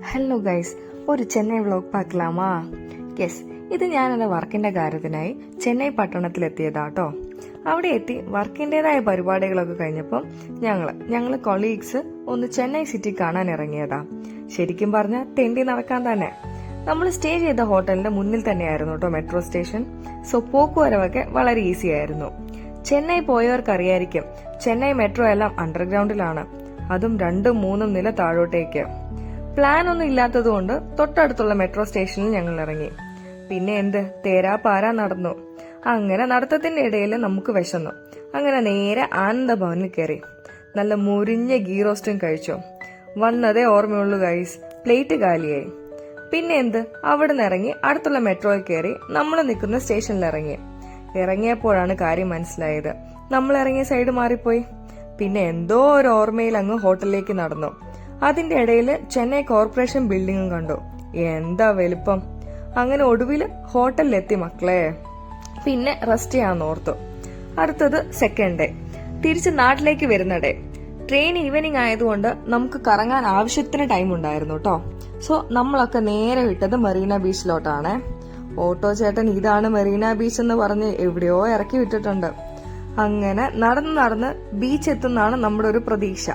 Hello guys, ഒരു Chennai vlog പാക്കലാമാ? Yes, ഇത് ഞാൻ എന്റെ വർക്കിന്റെ കാര്യത്തിനായി ചെന്നൈ പട്ടണത്തിലെത്തിയതാട്ടോ. അവിടെ എത്തി വർക്കിന്റേതായ പരിപാടികളൊക്കെ കഴിഞ്ഞപ്പോൾ ഞങ്ങള് കൊളീഗ്സ് ഒന്ന് ചെന്നൈ സിറ്റി കാണാൻ ഇറങ്ങിയതാ. ശരിക്കും പറഞ്ഞ തെണ്ടി നടക്കാൻ തന്നെ. നമ്മൾ സ്റ്റേ ചെയ്ത ഹോട്ടലിന്റെ മുന്നിൽ തന്നെയായിരുന്നു കേട്ടോ മെട്രോ സ്റ്റേഷൻ. സോ പോക്കുവരവൊക്കെ വളരെ ഈസി ആയിരുന്നു. ചെന്നൈ പോയവർക്കറിയായിരിക്കും, ചെന്നൈ മെട്രോ എല്ലാം അണ്ടർഗ്രൗണ്ടിലാണ്, അതും 2-3 നില താഴോട്ടേക്ക്. പ്ലാൻ ഒന്നും ഇല്ലാത്തതുകൊണ്ട് തൊട്ടടുത്തുള്ള മെട്രോ സ്റ്റേഷനിൽ ഞങ്ങൾ ഇറങ്ങി. പിന്നെ തേരാ പാരാ നടന്നു. അങ്ങനെ നടത്തത്തിന്റെ ഇടയിൽ നമുക്ക് വിശന്നു. അങ്ങനെ നേരെ ആനന്ദഭവനിൽ കയറി നല്ല മുരിഞ്ഞ ഗീ റോസ്റ്റും കഴിച്ചു. വന്നതേ ഓർമ്മയുള്ളൂ ഗൈസ്, പ്ലേറ്റ് കാലിയായി. പിന്നെ അവിടെ നിന്ന് ഇറങ്ങി അടുത്തുള്ള മെട്രോയിൽ കയറി നമ്മൾ നിൽക്കുന്ന സ്റ്റേഷനിൽ ഇറങ്ങി. ഇറങ്ങിയപ്പോഴാണ് കാര്യം മനസ്സിലായത്, നമ്മൾ ഇറങ്ങിയ സൈഡ് മാറിപ്പോയി. പിന്നെ എന്തോ ഒരു ഓർമ്മയിൽ അങ്ങ് ഹോട്ടലിലേക്ക് നടന്നു. അതിന്റെ ഇടയിൽ ചെന്നൈ കോർപ്പറേഷൻ ബിൽഡിംഗും കണ്ടു. എന്താ വലുപ്പം! അങ്ങനെ ഒടുവില് ഹോട്ടലിലെത്തി മക്കളെ. പിന്നെ റെസ്റ്റ് ചെയ്യാന്ന് ഓർത്തു. അടുത്തത് സെക്കൻഡ് ഡേ, തിരിച്ച് നാട്ടിലേക്ക് വരുന്ന ഡേ. ട്രെയിൻ ഈവനിങ് ആയതുകൊണ്ട് നമുക്ക് കറങ്ങാൻ ആവശ്യത്തിന് ടൈം ഉണ്ടായിരുന്നു കേട്ടോ. സോ നമ്മളൊക്കെ നേരെ വിട്ടത് മെറീന ബീച്ചിലോട്ടാണ്. ഓട്ടോ ചേട്ടൻ ഇതാണ് മെറീന ബീച്ച് എന്ന് പറഞ്ഞ് എവിടെയോ ഇറക്കി വിട്ടിട്ടുണ്ട്. അങ്ങനെ നടന്ന് ബീച്ച് എത്തുന്നതാണ് നമ്മുടെ ഒരു പ്രതീക്ഷ.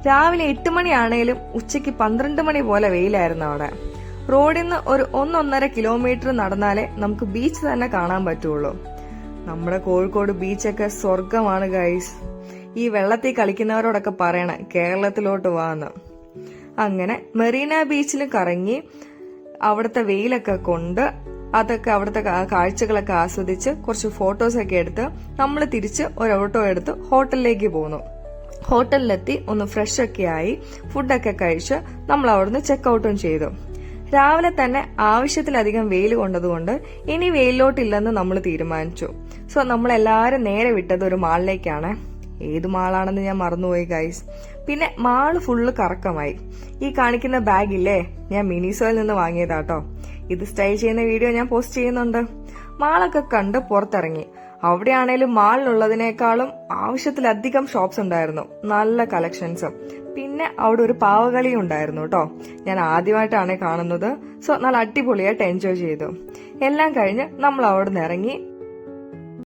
രാവിലെ 8 മണിയാണേലും ഉച്ചയ്ക്ക് 12 മണി പോലെ വെയിലായിരുന്നു അവിടെ. റോഡിൽ നിന്ന് ഒരു 1-1.5 കിലോമീറ്റർ നടന്നാലേ നമുക്ക് ബീച്ച് തന്നെ കാണാൻ പറ്റുള്ളൂ. നമ്മുടെ കോഴിക്കോട് ബീച്ചൊക്കെ സ്വർഗമാണ് ഗൈസ്. ഈ വെള്ളത്തിൽ കളിക്കുന്നവരോടൊക്കെ പറയണേ കേരളത്തിലോട്ട് വാന്ന്. അങ്ങനെ മെറീന ബീച്ചിൽ കറങ്ങി അവിടുത്തെ വെയിലൊക്കെ കൊണ്ട് അവിടുത്തെ കാഴ്ചകളൊക്കെ ആസ്വദിച്ച് കുറച്ച് ഫോട്ടോസൊക്കെ എടുത്ത് നമ്മൾ തിരിച്ച് ഒരു ഓട്ടോ എടുത്ത് ഹോട്ടലിലേക്ക് പോന്നു. ഹോട്ടലിലെത്തി ഒന്ന് ഫ്രഷ് ഒക്കെ ആയി ഫുഡൊക്കെ കഴിച്ച് നമ്മൾ അവിടുന്ന് ചെക്കൗട്ടും ചെയ്തു. രാവിലെ തന്നെ ആവശ്യത്തിലധികം വെയിൽ കൊണ്ടതുകൊണ്ട് ഇനി വെയിലോട്ടില്ലെന്ന് നമ്മൾ തീരുമാനിച്ചു. സോ നമ്മളെല്ലാരും നേരെ വിട്ടത് ഒരു മാളിലേക്കാണ്. ഏത് മാളാണെന്ന് ഞാൻ മറന്നുപോയി ഗൈസ്. പിന്നെ മാള് ഫുള്ള് കറക്കമായി. ഈ കാണിക്കുന്ന ബാഗില്ലേ, ഞാൻ മിനിസോയിൽ നിന്ന് വാങ്ങിയതാട്ടോ. ഇത് സ്റ്റൈൽ ചെയ്യുന്ന വീഡിയോ ഞാൻ പോസ്റ്റ് ചെയ്യുന്നുണ്ട്. മാളൊക്കെ കണ്ട് പുറത്തിറങ്ങി. അവിടെയാണേലും മാളിലുള്ളതിനേക്കാളും ആവശ്യത്തിലധികം ഷോപ്സ് ഉണ്ടായിരുന്നു, നല്ല കളക്ഷൻസും. പിന്നെ അവിടെ ഒരു പാവകളിയും ഉണ്ടായിരുന്നു കേട്ടോ. ഞാൻ ആദ്യമായിട്ടാണ് കാണുന്നത്. സോ നല്ല അടിപൊളിയായിട്ട് എൻജോയ് ചെയ്തു. എല്ലാം കഴിഞ്ഞ് നമ്മൾ അവിടെ നിന്ന് ഇറങ്ങി